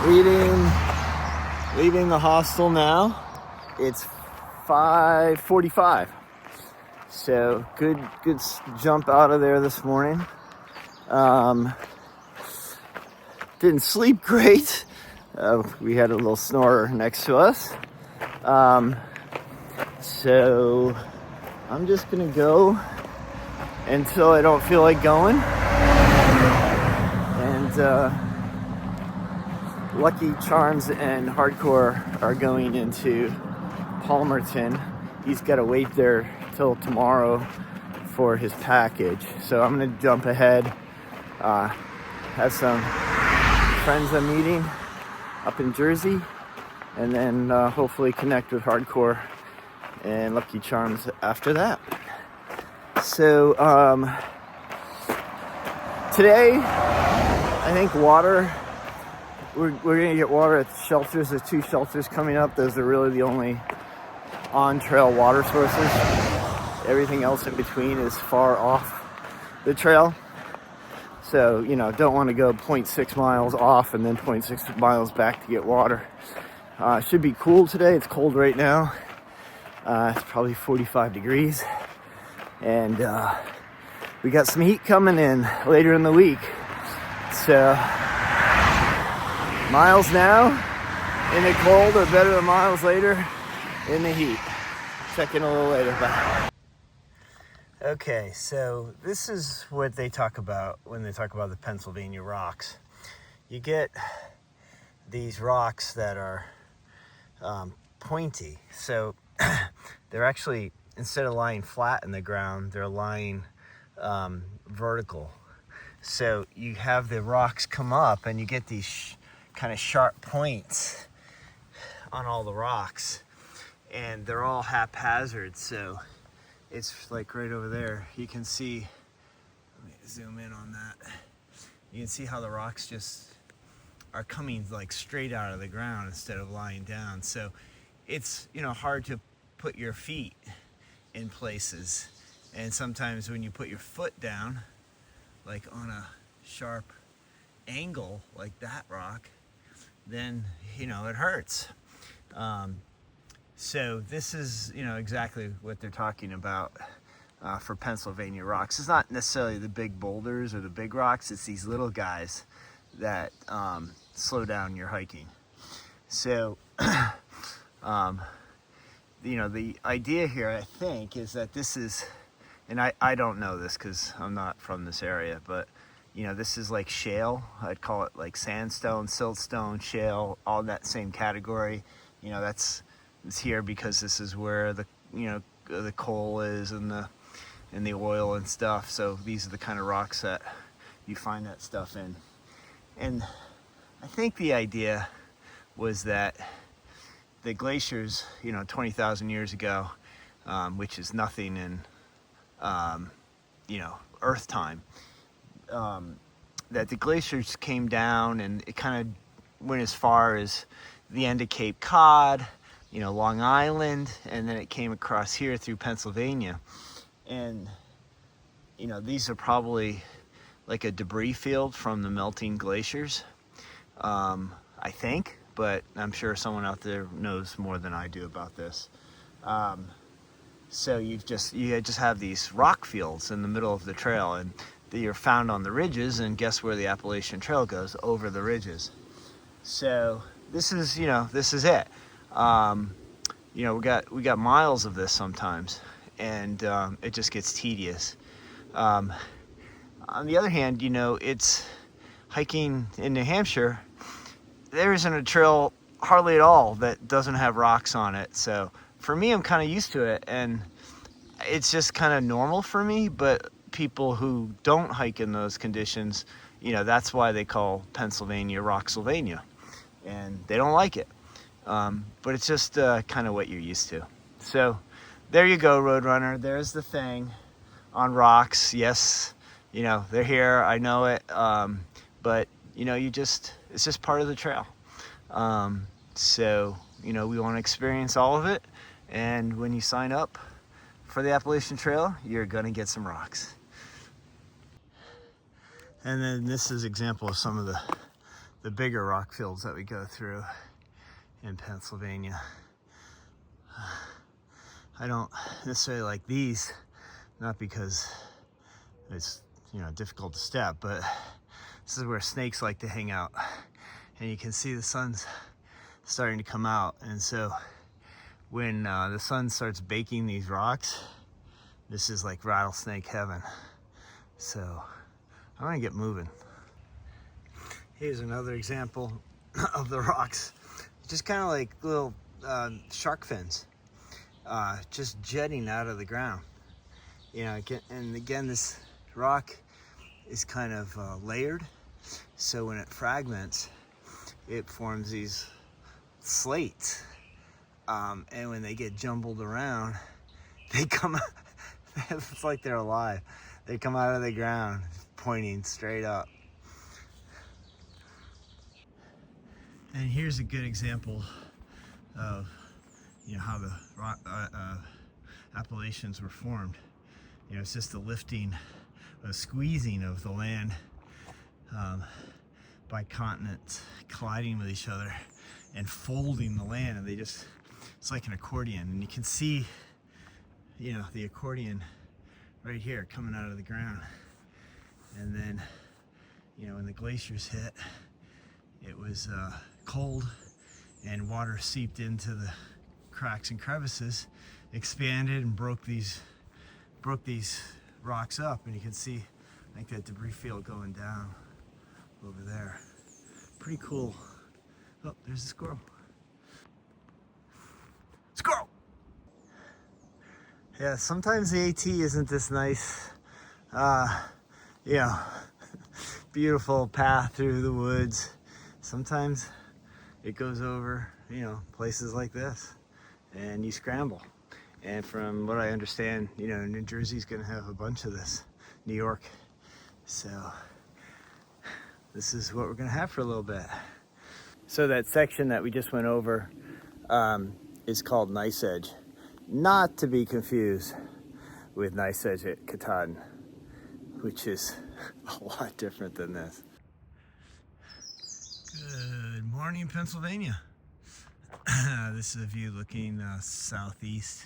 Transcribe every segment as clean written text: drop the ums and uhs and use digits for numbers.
Leaving the hostel now. It's 5:45. So good jump out of there this morning. Didn't sleep great. We had a little snorer next to us. So I'm just gonna go until I don't feel like going. And Lucky Charms and Hardcore are going into Palmerton. He's got to wait there till tomorrow for his package. So I'm going to jump ahead. Have some friends I'm meeting up in Jersey. And then hopefully connect with Hardcore and Lucky Charms after that. So today, I think water... We're going to get water at the shelters. There's 2 shelters coming up. Those are really the only on-trail water sources. Everything else in between is far off the trail. So, don't want to go 0.6 miles off and then 0.6 miles back to get water. It should be cool today. It's cold right now. It's probably 45 degrees. And we got some heat coming in later in the week. So... miles now in the cold are better than miles later in the heat. Check in a little later. Bye. Okay, so this is what they talk about when they talk about the Pennsylvania rocks. You get these rocks that are pointy. So they're actually, instead of lying flat in the ground, they're lying vertical. So you have the rocks come up and you get these kind of sharp points on all the rocks, and they're all haphazard. So it's like right over there, you can see, let me zoom in on that, you can see how the rocks just are coming like straight out of the ground instead of lying down. So it's hard to put your feet in places, and sometimes when you put your foot down like on a sharp angle like that rock, then it hurts. So this is exactly what they're talking about for Pennsylvania rocks. It's not necessarily the big boulders or the big rocks, it's these little guys that slow down your hiking. So the idea here, I think, is that this is, and I don't know this because I'm not from this area, but this is like shale. I'd call it like sandstone, siltstone, shale, all in that same category. It's here because this is where the coal is and the oil and stuff. So these are the kind of rocks that you find that stuff in. And I think the idea was that the glaciers, 20,000 years ago, which is nothing in Earth time. That the glaciers came down and it kind of went as far as the end of Cape Cod, Long Island, and then it came across here through Pennsylvania. And, these are probably like a debris field from the melting glaciers, I think, but I'm sure someone out there knows more than I do about this. So you just have these rock fields in the middle of the trail, and you're found on the ridges, and guess where the Appalachian Trail goes? Over the ridges. So this is it. We got miles of this sometimes, and it just gets tedious. On the other hand, it's hiking in New Hampshire. There isn't a trail hardly at all that doesn't have rocks on it. So for me, I'm kind of used to it, and it's just kind of normal for me. But people who don't hike in those conditions, that's why they call Pennsylvania Rocksylvania, and they don't like it. But it's just kind of what you're used to. So there you go, Roadrunner. There's the thing on rocks. Yes, they're here. I know it. But it's just part of the trail. So we want to experience all of it. And when you sign up for the Appalachian Trail, you're gonna get some rocks. And then this is an example of some of the the bigger rock fields that we go through in Pennsylvania. I don't necessarily like these, not because it's, you know, difficult to step, but this is where snakes like to hang out. And you can see the sun's starting to come out. And so when the sun starts baking these rocks, this is like rattlesnake heaven. So I'm gonna get moving. Here's another example of the rocks. Just kind of like little shark fins, just jetting out of the ground. You know, and again, this rock is kind of layered. So when it fragments, it forms these slates. And when they get jumbled around, they come out, it's like they're alive. They come out of the ground pointing straight up. And here's a good example of, you know, how the Appalachians were formed. You know, it's just a lifting, a squeezing of the land by continents colliding with each other and folding the land, and it's like an accordion. And you can see, you know, the accordion right here coming out of the ground. And then, you know, when the glaciers hit, it was cold and water seeped into the cracks and crevices, expanded and broke these rocks up. And you can see like that debris field going down over there. Pretty cool. Oh, there's a squirrel. Squirrel! Yeah, sometimes the AT isn't this nice, you know, beautiful path through the woods. Sometimes it goes over, you know, places like this, and you scramble. And from what I understand, you know, New Jersey's gonna have a bunch of this, New York. So this is what we're gonna have for a little bit. So that section that we just went over is called Nice Edge. Not to be confused with Nice Edge at Katahdin, which is a lot different than this. Good morning, Pennsylvania. This is a view looking southeast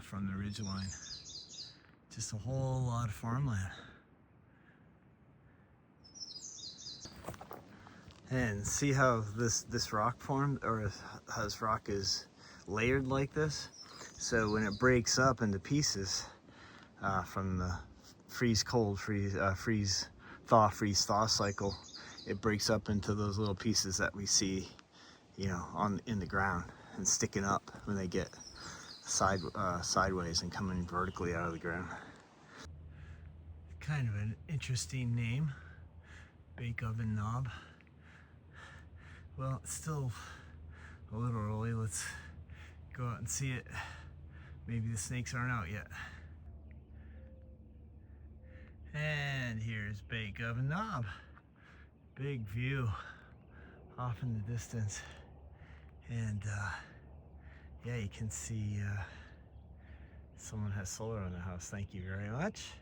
from the ridgeline. Just a whole lot of farmland. And see how this rock formed, or how this rock is layered like this? So when it breaks up into pieces from the freeze-thaw cycle, it breaks up into those little pieces that we see, you know, in the ground and sticking up when they get sideways and coming vertically out of the ground. Kind of an interesting name, Bake Oven Knob. Well, it's still a little early. Let's go out and see it. Maybe the snakes aren't out yet. And here's Bake Oven Knob. Big view off in the distance. And yeah, you can see someone has solar on their house. Thank you very much.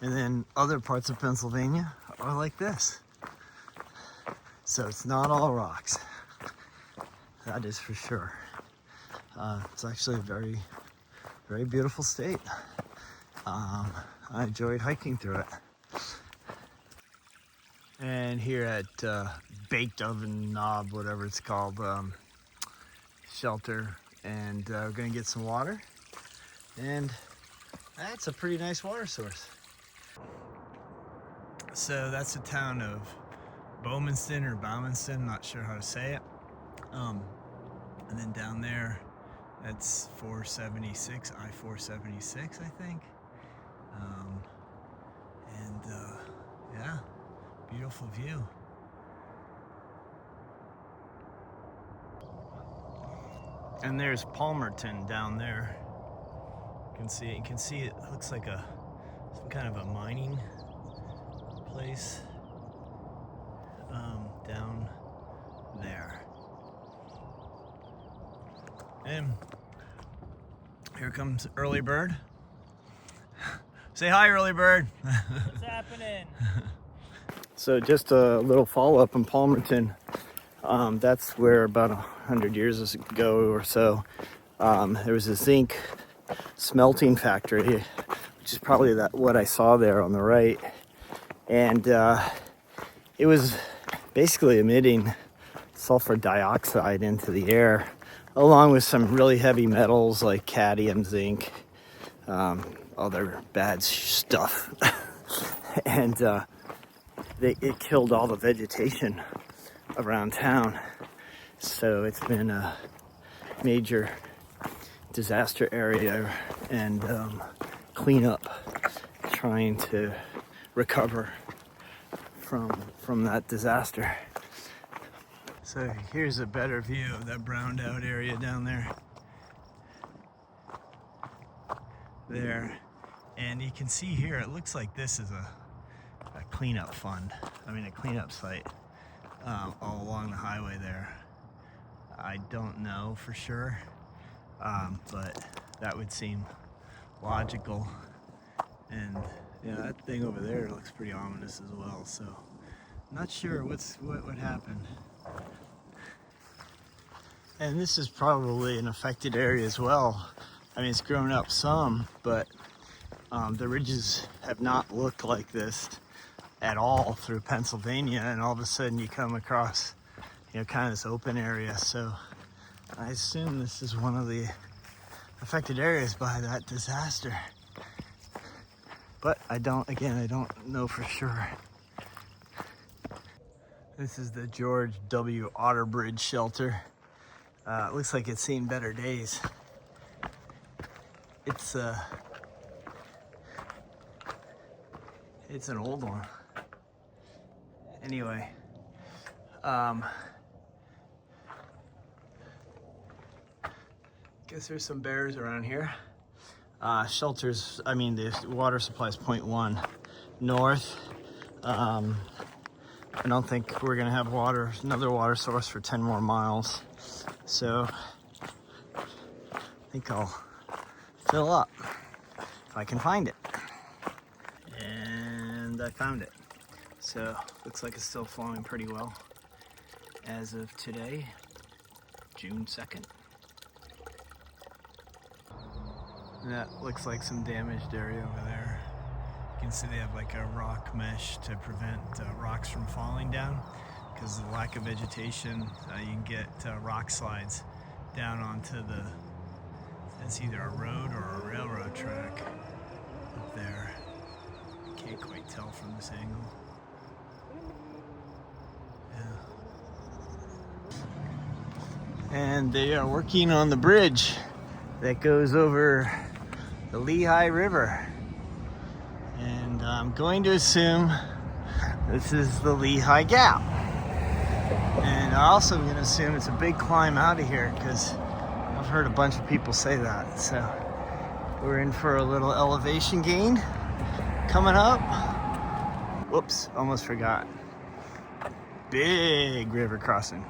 And then other parts of Pennsylvania are like this. So it's not all rocks. That is for sure. It's actually a very, very beautiful state. I enjoyed hiking through it. And here at Baked Oven Knob, whatever it's called, shelter, and we're gonna get some water. And that's a pretty nice water source. So that's the town of Bowmanston or Bowmanston, not sure how to say it. And then down there, that's 476, I-476, I think. Yeah, beautiful view. And there's Palmerton down there. You can see it looks like some kind of a mining place down there. And here comes Early Bird. Say hi, Early Bird. What's happening? So just a little follow-up in Palmerton. That's where about 100 years ago or so, there was a zinc smelting factory, which is probably what I saw there on the right. And it was basically emitting sulfur dioxide into the air, along with some really heavy metals like cadmium, zinc, other bad stuff. And it killed all the vegetation around town. So it's been a major disaster area and cleanup, trying to recover from that disaster. So here's a better view of that browned out area down there. And you can see here, it looks like this is a cleanup a cleanup site all along the highway there. I don't know for sure, but that would seem logical. And that thing over there looks pretty ominous as well, so not sure what would happen. And this is probably an affected area as well. I mean, it's grown up some, but the ridges have not looked like this at all through Pennsylvania, and all of a sudden you come across, kind of this open area. So I assume this is one of the affected areas by that disaster. But I don't know for sure. This is the George W. Otterbridge shelter. It looks like it's seen better days. It's an old one. Anyway, guess there's some bears around here. Shelters, the water supply is 0.1 north. I don't think we're gonna have another water source for 10 more miles. So I think I'll fill up if I can find it. And I found it. So looks like it's still flowing pretty well as of today, June 2nd. And that looks like some damaged area over there. You can see they have like a rock mesh to prevent rocks from falling down. Because of the lack of vegetation, you can get rock slides down onto it's either a road or a railroad track up there. Can't quite tell from this angle. Yeah. And they are working on the bridge that goes over the Lehigh River. And I'm going to assume this is the Lehigh Gap. And I'm also going to assume it's a big climb out of here, because I've heard a bunch of people say that. So we're in for a little elevation gain coming up. Whoops, almost forgot. Big river crossing.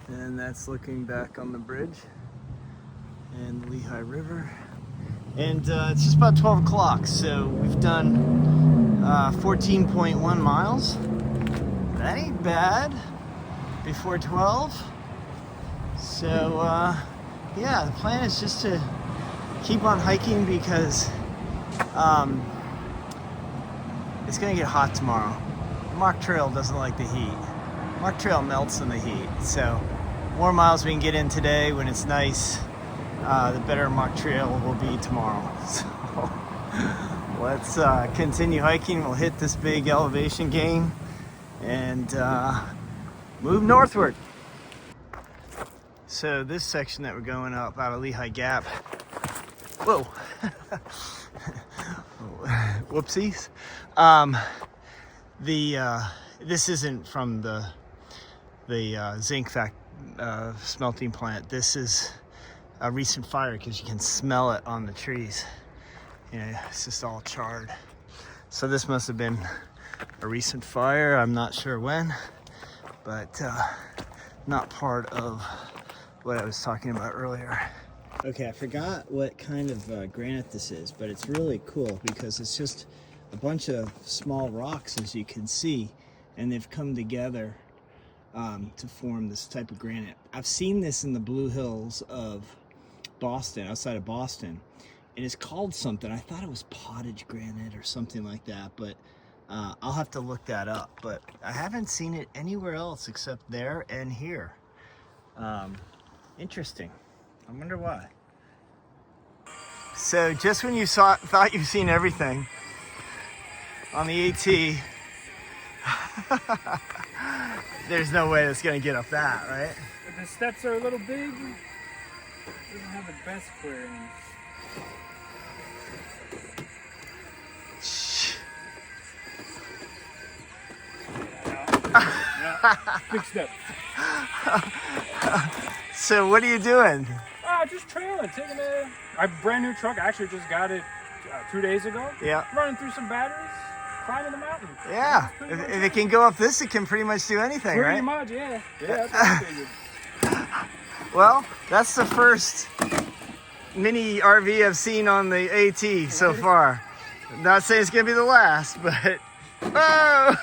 And that's looking back on the bridge and the Lehigh River. And it's just about 12 o'clock, so we've done 14.1 miles. That ain't bad before 12. So yeah, the plan is just to keep on hiking, because it's gonna get hot tomorrow. Mark Trail doesn't like the heat. Mark Trail melts in the heat. So more miles we can get in today when it's nice, the better Mark Trail will be tomorrow. So let's continue hiking. We'll hit this big elevation gain and move northward. So this section that we're going up out of Lehigh Gap, whoa, whoopsies. This isn't from the zinc smelting plant. This is a recent fire, because you can smell it on the trees. It's just all charred. So this must have been a recent fire. I'm not sure when, but not part of what I was talking about earlier. Okay, I forgot what kind of granite this is, but it's really cool because it's just a bunch of small rocks, as you can see, and they've come together to form this type of granite. I've seen this in the Blue Hills of Boston, outside of Boston, and it's called something. I thought it was pottage granite or something like that, but I'll have to look that up. But I haven't seen it anywhere else except there and here. Interesting. I wonder why. So just when you thought you've seen everything on the AT, there's no way it's gonna get up that, right? But the steps are a little big. It doesn't have the best clearance. Yeah, big step. So what are you doing? Just trailing, taking a brand new truck. I actually just got it 2 days ago. Yeah. Running through some batteries, climbing the mountain. Yeah. If it can go up this, it can pretty much do anything, right? Pretty much, yeah. Yeah, that's what I figured. Well, that's the first mini RV I've seen on the AT so far. Not saying it's gonna be the last, but oh!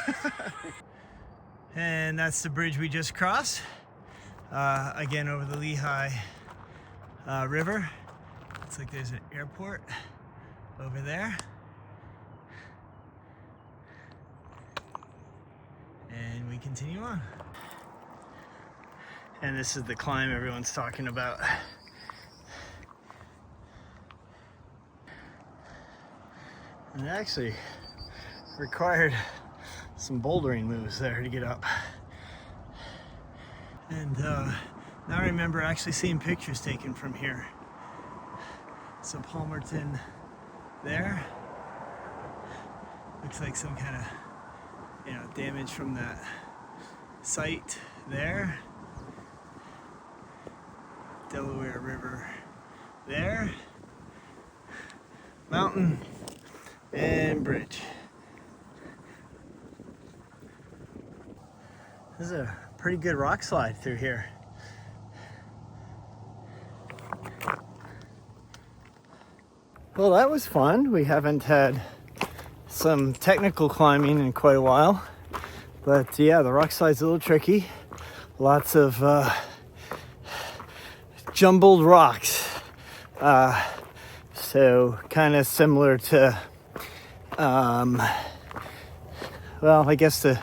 And that's the bridge we just crossed. Again, over the Lehigh River. Looks like there's an airport over there. And we continue on. And this is the climb everyone's talking about. And it actually required some bouldering moves there to get up. And now I remember actually seeing pictures taken from here. So Palmerton there. Looks like some kind of, damage from that site there. Delaware River there. Mountain and bridge. This is a pretty good rock slide through here. Well, that was fun. We haven't had some technical climbing in quite a while. But yeah, the rock slide's a little tricky. Lots of jumbled rocks. So kind of similar to, well, I guess the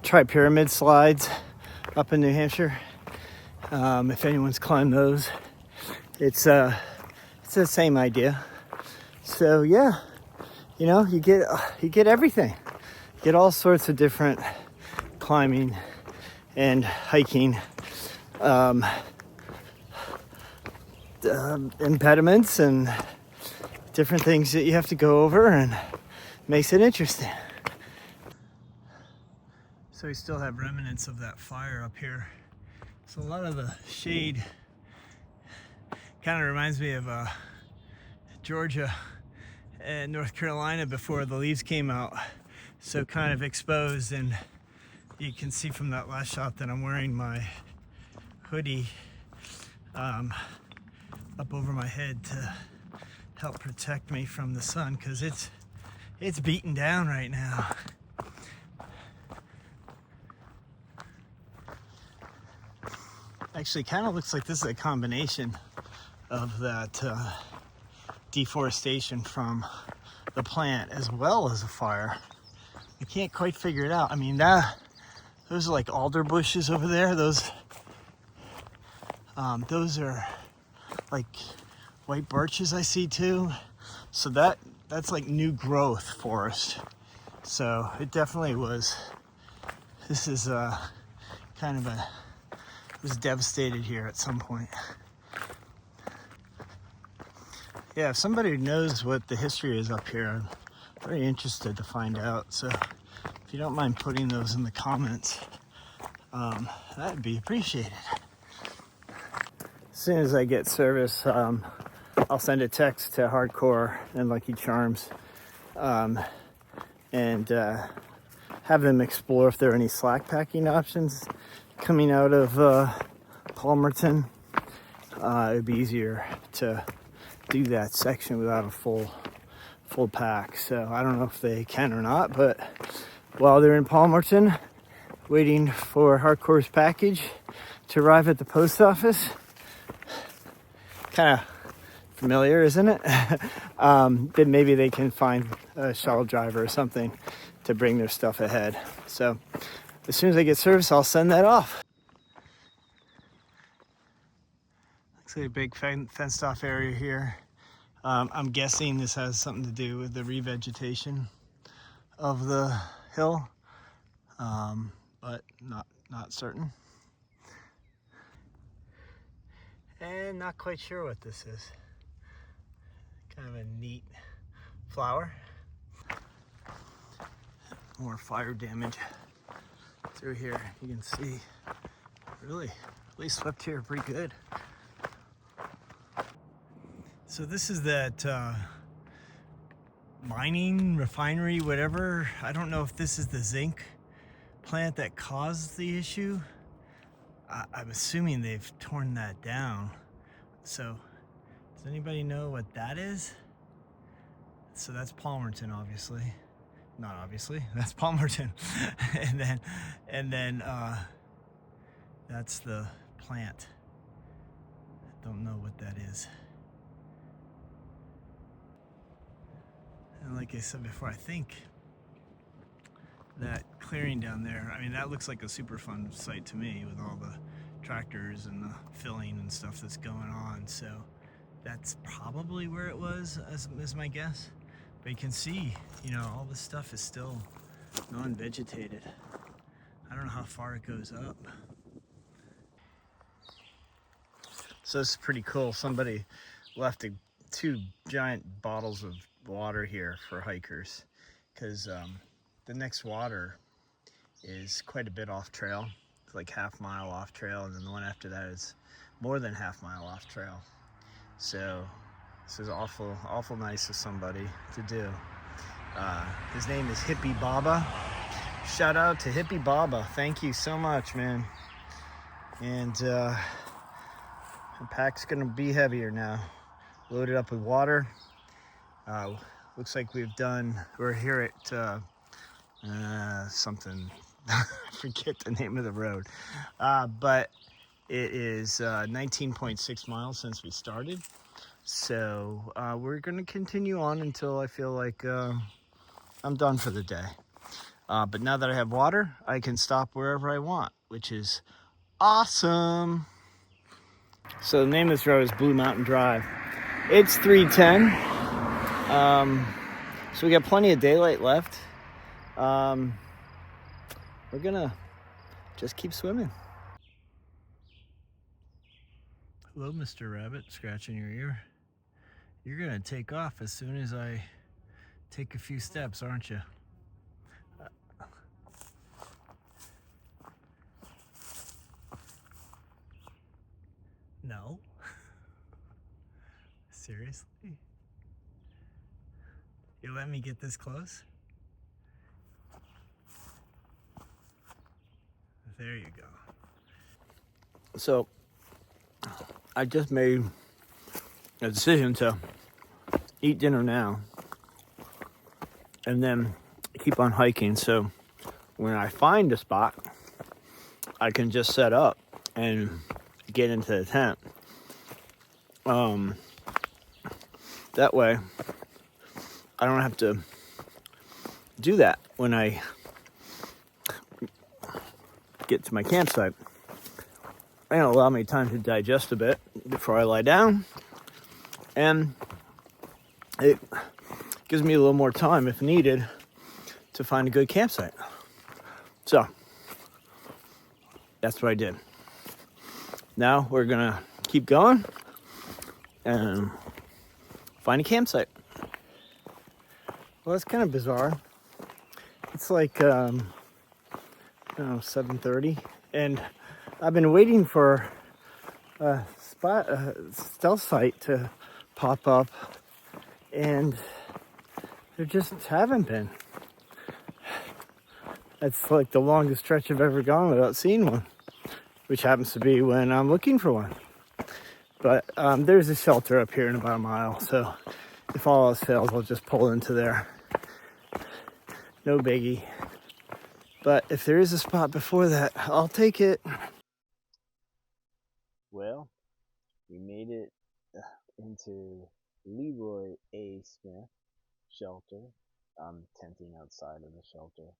tri-pyramid slides up in New Hampshire. If anyone's climbed those, it's the same idea. So yeah, you get everything. You get all sorts of different climbing and hiking impediments and different things that you have to go over, and makes it interesting. So we still have remnants of that fire up here. So a lot of the shade kind of reminds me of Georgia and North Carolina before the leaves came out. So kind of exposed, and you can see from that last shot that I'm wearing my hoodie up over my head to help protect me from the sun, because it's beaten down right now. Actually, kind of looks like this is a combination of that deforestation from the plant as well as a fire. I can't quite figure it out. I mean, those are like alder bushes over there. Those are like white birches I see too. So that's like new growth forest. So it definitely was. This is kind of was devastated here at some point. Yeah, if somebody knows what the history is up here, I'm very interested to find out. So if you don't mind putting those in the comments, that'd be appreciated. As soon as I get service, I'll send a text to Hardcore and Lucky Charms and have them explore if there are any slack packing options coming out of Palmerton. It'd be easier to do that section without a full pack. So I don't know if they can or not, but while they're in Palmerton waiting for Hardcore's package to arrive at the post office, kind of familiar, isn't it? Then maybe they can find a shuttle driver or something to bring their stuff ahead. So as soon as I get service, I'll send that off. Looks like a big fenced off area here. I'm guessing this has something to do with the revegetation of the hill, but not certain. And not quite sure what this is. Kind of a neat flower. More fire damage through here. You can see really swept here pretty good. So this is that mining refinery, whatever. I don't know if this is the zinc plant that caused the issue. I'm assuming they've torn that down. So does anybody know what that is? So that's Palmerton, obviously. Not obviously, that's Palmerton. and then that's the plant. I don't know what that is. And like I said before, I think that clearing down there, I mean, that looks like a super fun site to me with all the tractors and the filling and stuff that's going on. So that's probably where it was, as my guess. But you can see, you know, all this stuff is still non-vegetated. I don't know how far it goes up. So this is pretty cool. Somebody left two giant bottles of water here for hikers, because the next water is quite a bit off trail. It's like half-mile off trail, and then the one after that is more than half-mile off trail. So this is awful nice of somebody to do. His name is Hippie Baba. Shout out to Hippie Baba. Thank you so much, man. And the pack's gonna be heavier now. Loaded up with water. Looks like we're here at something, I forget the name of the road. But it is 19.6 miles since we started. So we're gonna continue on until I feel like I'm done for the day. But now that I have water, I can stop wherever I want, which is awesome. So the name of this road is Blue Mountain Drive. It's 3:10. So we got plenty of daylight left. We're gonna just keep swimming. Hello, Mr. Rabbit, scratching your ear. You're gonna take off as soon as I take a few steps, aren't you? No. Seriously? You let me get this close? There you go. So, I just made a decision to eat dinner now and then keep on hiking. So, when I find a spot, I can just set up and get into the tent. That way, I don't have to do that when I get to my campsite. And it'll allow me time to digest a bit before I lie down. And it gives me a little more time, if needed, to find a good campsite. So, that's what I did. Now we're gonna keep going and find a campsite. Well, that's kind of bizarre. It's like 7:30, and I've been waiting for a stealth site to pop up, and there just haven't been. That's like the longest stretch I've ever gone without seeing one, which happens to be when I'm looking for one. But there's a shelter up here in about a mile, so if all else fails, I'll just pull into there. No biggie. But if there is a spot before that, I'll take it. Well, we made it into Leroy A. Smith shelter. I'm tenting outside of the shelter.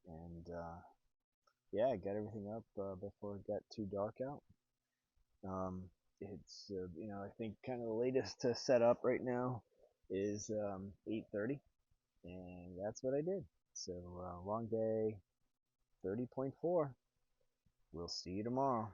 And yeah, I got everything up before it got too dark out. It's I think kind of the latest to set up right now is 8:30, and that's what I did. So long day, 30.4. We'll see you tomorrow.